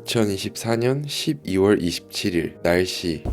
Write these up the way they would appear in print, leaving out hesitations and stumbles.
2024년 12월 27일 날씨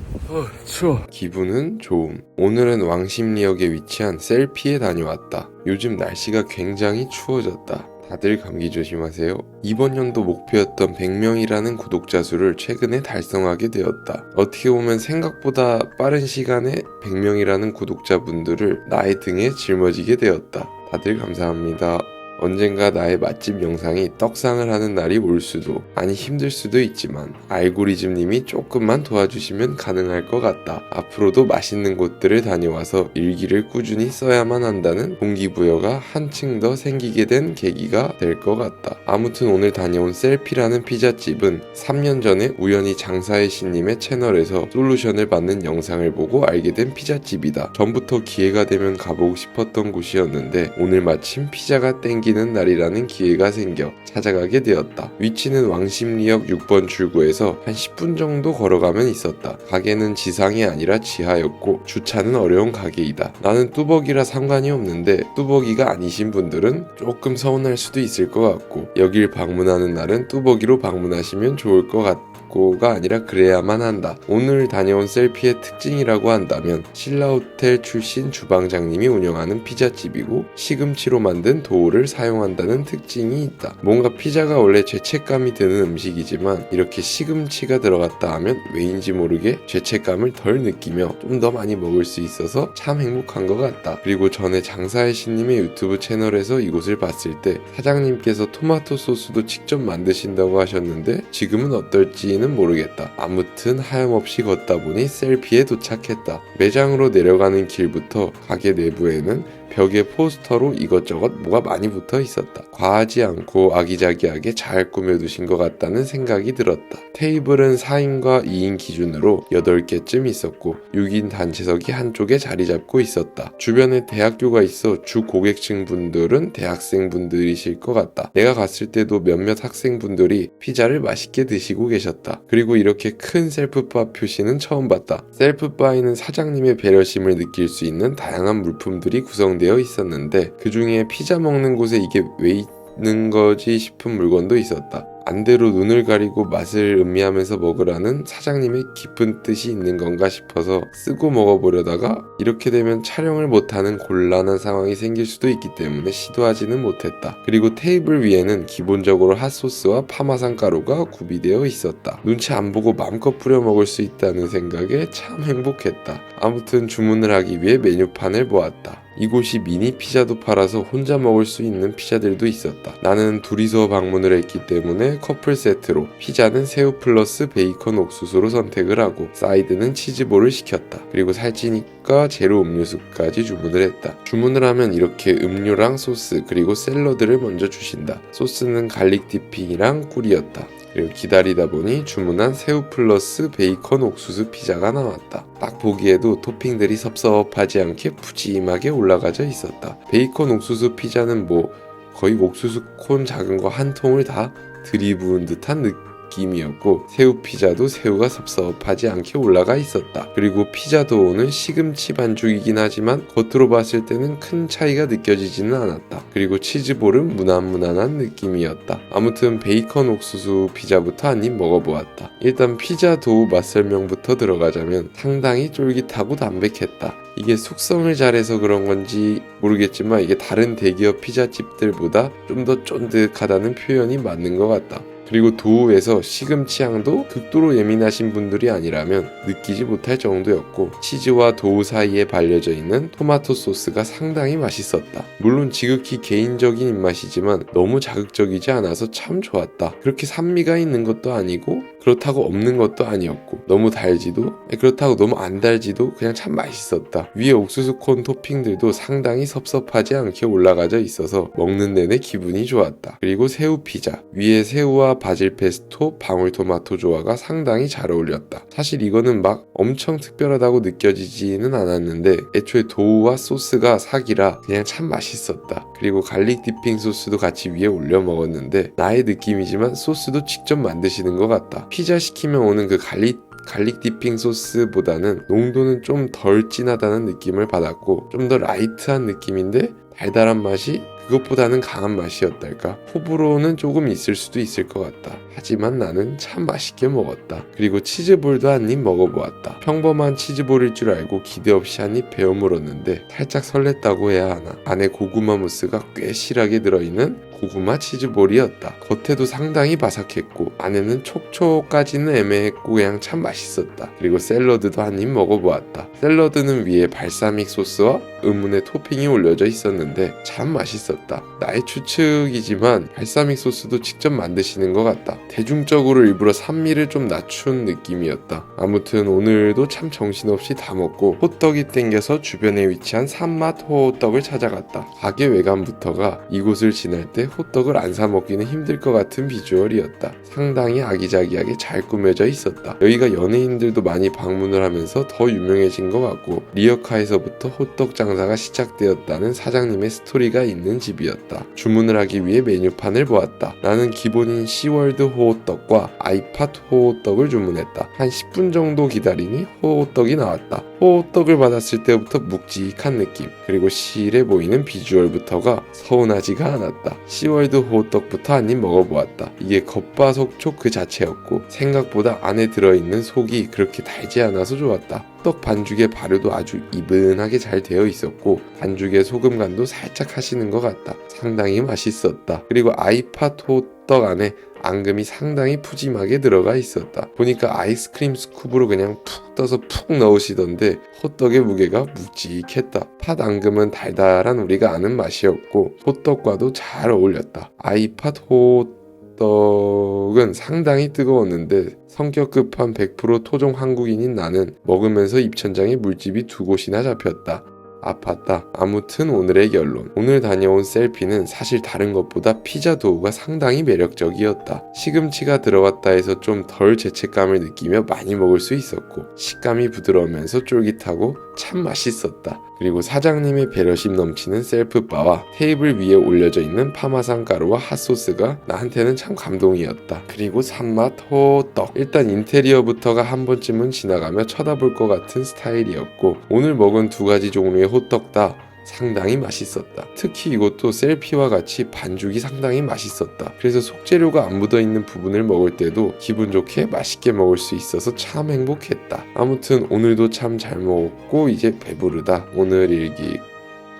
추워. 기분은 좋음. 오늘은 왕십리역에 위치한 셀피에 다녀왔다. 요즘 날씨가 굉장히 추워졌다. 다들 감기 조심하세요. 이번 연도 목표였던 100명이라는 구독자 수를 최근에 달성하게 되었다. 어떻게 보면 생각보다 빠른 시간에 100명이라는 구독자분들을 나의 등에 짊어지게 되었다. 다들 감사합니다. 언젠가 나의 맛집 영상이 떡상을 하는 날이 올 수도, 아니 힘들 수도 있지만 알고리즘님이 조금만 도와주시면 가능할 것 같다. 앞으로도 맛있는 곳들을 다녀와서 일기를 꾸준히 써야만 한다는 동기부여가 한층 더 생기게 된 계기가 될 것 같다. 아무튼 오늘 다녀온 셀피라는 피자집은 3년 전에 우연히 장사의 신님의 채널에서 솔루션을 받는 영상을 보고 알게 된 피자집이다. 전부터 기회가 되면 가보고 싶었던 곳이었는데 오늘 마침 피자가 땡기는 날이라는 기회가 생겨 찾아가게 되었다. 위치는 왕십리역 6번 출구에서 한 10분 정도 걸어가면 있었다. 가게는 지상이 아니라 지하였고 주차는 어려운 가게이다. 나는 뚜벅이라 상관이 없는데 뚜벅이가 아니신 분들은 조금 서운할 수도 있을 것 같고, 여길 방문하는 날은 뚜벅이로 방문하시면 좋을 것 같고가 아니라 그래야만 한다. 오늘 다녀온 셀피의 특징이라고 한다면 신라호텔 출신 주방장님이 운영하는 피자집이고 시금치로 만든 도우를 사용한다는 특징이 있다. 뭔가 피자가 원래 죄책감이 드는 음식이지만 이렇게 시금치가 들어갔다 하면 왜인지 모르게 죄책감을 덜 느끼며 좀 더 많이 먹을 수 있어서 참 행복한 것 같다. 그리고 전에 장사의 신님의 유튜브 채널에서 이곳을 봤을 때 사장님께서 토마토 소스도 직접 만드신다고 하셨는데 지금은 어떨지는 모르겠다. 아무튼 하염없이 걷다 보니 셀피에 도착했다. 매장으로 내려가는 길부터 가게 내부에는 벽에 포스터로 이것저것 뭐가 많이 붙어 있었다. 과하지 않고 아기자기하게 잘 꾸며두신 것 같다는 생각이 들었다. 테이블은 4인과 2인 기준으로 8개쯤 있었고 6인 단체석이 한쪽에 자리 잡고 있었다. 주변에 대학교가 있어 주 고객층 분들은 대학생 분들이실 것 같다. 내가 갔을 때도 몇몇 학생분들이 피자를 맛있게 드시고 계셨다. 그리고 이렇게 큰 셀프바 표시는 처음 봤다. 셀프바에는 사장님의 배려심을 느낄 수 있는 다양한 물품들이 구성되어 있었는데 그 중에 피자 먹는 곳에 이게 왜 있는 거지 싶은 물건도 있었다. 안대로 눈을 가리고 맛을 음미하면서 먹으라는 사장님의 깊은 뜻이 있는 건가 싶어서 쓰고 먹어보려다가 이렇게 되면 촬영을 못하는 곤란한 상황이 생길 수도 있기 때문에 시도하지는 못했다. 그리고 테이블 위에는 기본적으로 핫소스와 파마산 가루가 구비되어 있었다. 눈치 안 보고 마음껏 뿌려 먹을 수 있다는 생각에 참 행복했다. 아무튼 주문을 하기 위해 메뉴판을 보았다. 이곳이 미니 피자도 팔아서 혼자 먹을 수 있는 피자들도 있었다. 나는 둘이서 방문을 했기 때문에 커플 세트로 피자는 새우 플러스 베이컨 옥수수로 선택을 하고 사이드는 치즈볼을 시켰다. 그리고 살찌니까 제로 음료수까지 주문을 했다. 주문을 하면 이렇게 음료랑 소스 그리고 샐러드를 먼저 주신다. 소스는 갈릭 디핑이랑 꿀이었다. 그리고 기다리다 보니 주문한 새우 플러스 베이컨 옥수수 피자가 나왔다. 딱 보기에도 토핑들이 섭섭하지 않게 푸짐하게 올라가져 있었다. 베이컨 옥수수 피자는 뭐 거의 옥수수 콘 작은 거 한 통을 다 들이부은 듯한 느낌이었고 새우 피자도 새우가 섭섭하지 않게 올라가 있었다. 그리고 피자 도우는 시금치 반죽이긴 하지만 겉으로 봤을 때는 큰 차이가 느껴지지는 않았다. 그리고 치즈볼은 무난무난한 느낌이었다. 아무튼 베이컨 옥수수 피자부터 한 입 먹어보았다. 일단 피자 도우 맛 설명부터 들어가자면 상당히 쫄깃하고 담백했다. 이게 숙성을 잘해서 그런 건지 모르겠지만 이게 다른 대기업 피자집들보다 좀 더 쫀득하다는 표현이 맞는 것 같다. 그리고 도우에서 시금치 향도 극도로 예민하신 분들이 아니라면 느끼지 못할 정도였고 치즈와 도우 사이에 발려져 있는 토마토 소스가 상당히 맛있었다. 물론 지극히 개인적인 입맛이지만 너무 자극적이지 않아서 참 좋았다. 그렇게 산미가 있는 것도 아니고 그렇다고 없는 것도 아니었고 너무 달지도 그렇다고 너무 안 달지도 그냥 참 맛있었다. 위에 옥수수 콘 토핑들도 상당히 섭섭하지 않게 올라가져 있어서 먹는 내내 기분이 좋았다. 그리고 새우 피자 위에 새우와 바질 페스토, 방울토마토 조화가 상당히 잘 어울렸다. 사실 이거는 막 엄청 특별하다고 느껴지지는 않았는데 애초에 도우와 소스가 사기라 그냥 참 맛있었다. 그리고 갈릭 디핑 소스도 같이 위에 올려 먹었는데 나의 느낌이지만 소스도 직접 만드시는 것 같다. 피자 시키면 오는 그 갈릭 디핑 소스보다는 농도는 좀 덜 진하다는 느낌을 받았고 좀 더 라이트한 느낌인데 달달한 맛이 그것보다는 강한 맛이었달까? 호불호는 조금 있을 수도 있을 것 같다. 하지만 나는 참 맛있게 먹었다. 그리고 치즈볼도 한 입 먹어보았다. 평범한 치즈볼일 줄 알고 기대 없이 한 입 베어 물었는데 살짝 설렜다고 해야 하나. 안에 고구마 무스가 꽤 실하게 들어있는 고구마 치즈볼이었다. 겉에도 상당히 바삭했고 안에는 촉촉까지는 애매했고 그냥 참 맛있었다. 그리고 샐러드도 한 입 먹어보았다. 샐러드는 위에 발사믹 소스와 의문의 토핑이 올려져 있었는데 참 맛있었다. 나의 추측이지만 발사믹 소스도 직접 만드시는 것 같다. 대중적으로 일부러 산미를 좀 낮춘 느낌이었다. 아무튼 오늘도 참 정신없이 다 먹고 호떡이 땡겨서 주변에 위치한 산맛 호떡을 찾아갔다. 가게 외관부터가 이곳을 지날 때 호떡을 안 사 먹기는 힘들 것 같은 비주얼이었다. 상당히 아기자기하게 잘 꾸며져 있었다. 여기가 연예인들도 많이 방문을 하면서 더 유명해진 것 같고 리어카에서부터 호떡 장사가 시작되었다는 사장님의 스토리가 있는 집이었다. 주문을 하기 위해 메뉴판을 보았다. 나는 기본인 시월드 호호떡과 아이팟 호호떡을 주문했다. 한 10분 정도 기다리니 호호떡이 나왔다. 호호떡을 받았을 때부터 묵직한 느낌, 그리고 실해 보이는 비주얼부터가 서운하지가 않았다. 시월드 호호떡부터 한 입 먹어보았다. 이게 겉바속촉 그 자체였고 생각보다 안에 들어있는 속이 그렇게 달지 않아서 좋았다. 떡 반죽의 발효도 아주 이분하게 잘 되어 있었고 반죽의 소금간도 살짝 하시는 것 같다. 상당히 맛있었다. 그리고 아이팟 호떡 안에 앙금이 상당히 푸짐하게 들어가 있었다. 보니까 아이스크림 스쿱으로 그냥 푹 떠서 푹 넣으시던데 호떡의 무게가 묵직했다. 팥 앙금은 달달한 우리가 아는 맛이었고 호떡과도 잘 어울렸다. 아이팟 호떡은 상당히 뜨거웠는데 성격 급한 100% 토종 한국인인 나는 먹으면서 입천장에 물집이 두 곳이나 잡혔다. 아팠다. 아무튼 오늘의 결론. 오늘 다녀온 셀피는 사실 다른 것보다 피자 도우가 상당히 매력적이었다. 시금치가 들어갔다 해서 좀 덜 죄책감을 느끼며 많이 먹을 수 있었고 식감이 부드러우면서 쫄깃하고 참 맛있었다. 그리고 사장님의 배려심 넘치는 셀프바와 테이블 위에 올려져 있는 파마산 가루와 핫소스가 나한테는 참 감동이었다. 그리고 산맛 호떡. 일단 인테리어부터가 한 번쯤은 지나가며 쳐다볼 것 같은 스타일이었고 오늘 먹은 두 가지 종류의 호떡 다 상당히 맛있었다. 특히 이것도 셀피와 같이 반죽이 상당히 맛있었다. 그래서 속재료가 안 묻어있는 부분을 먹을 때도 기분 좋게 맛있게 먹을 수 있어서 참 행복했다. 아무튼 오늘도 참 잘 먹었고 이제 배부르다. 오늘 일기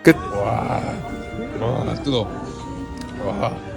끝. 와 뜨거. 와.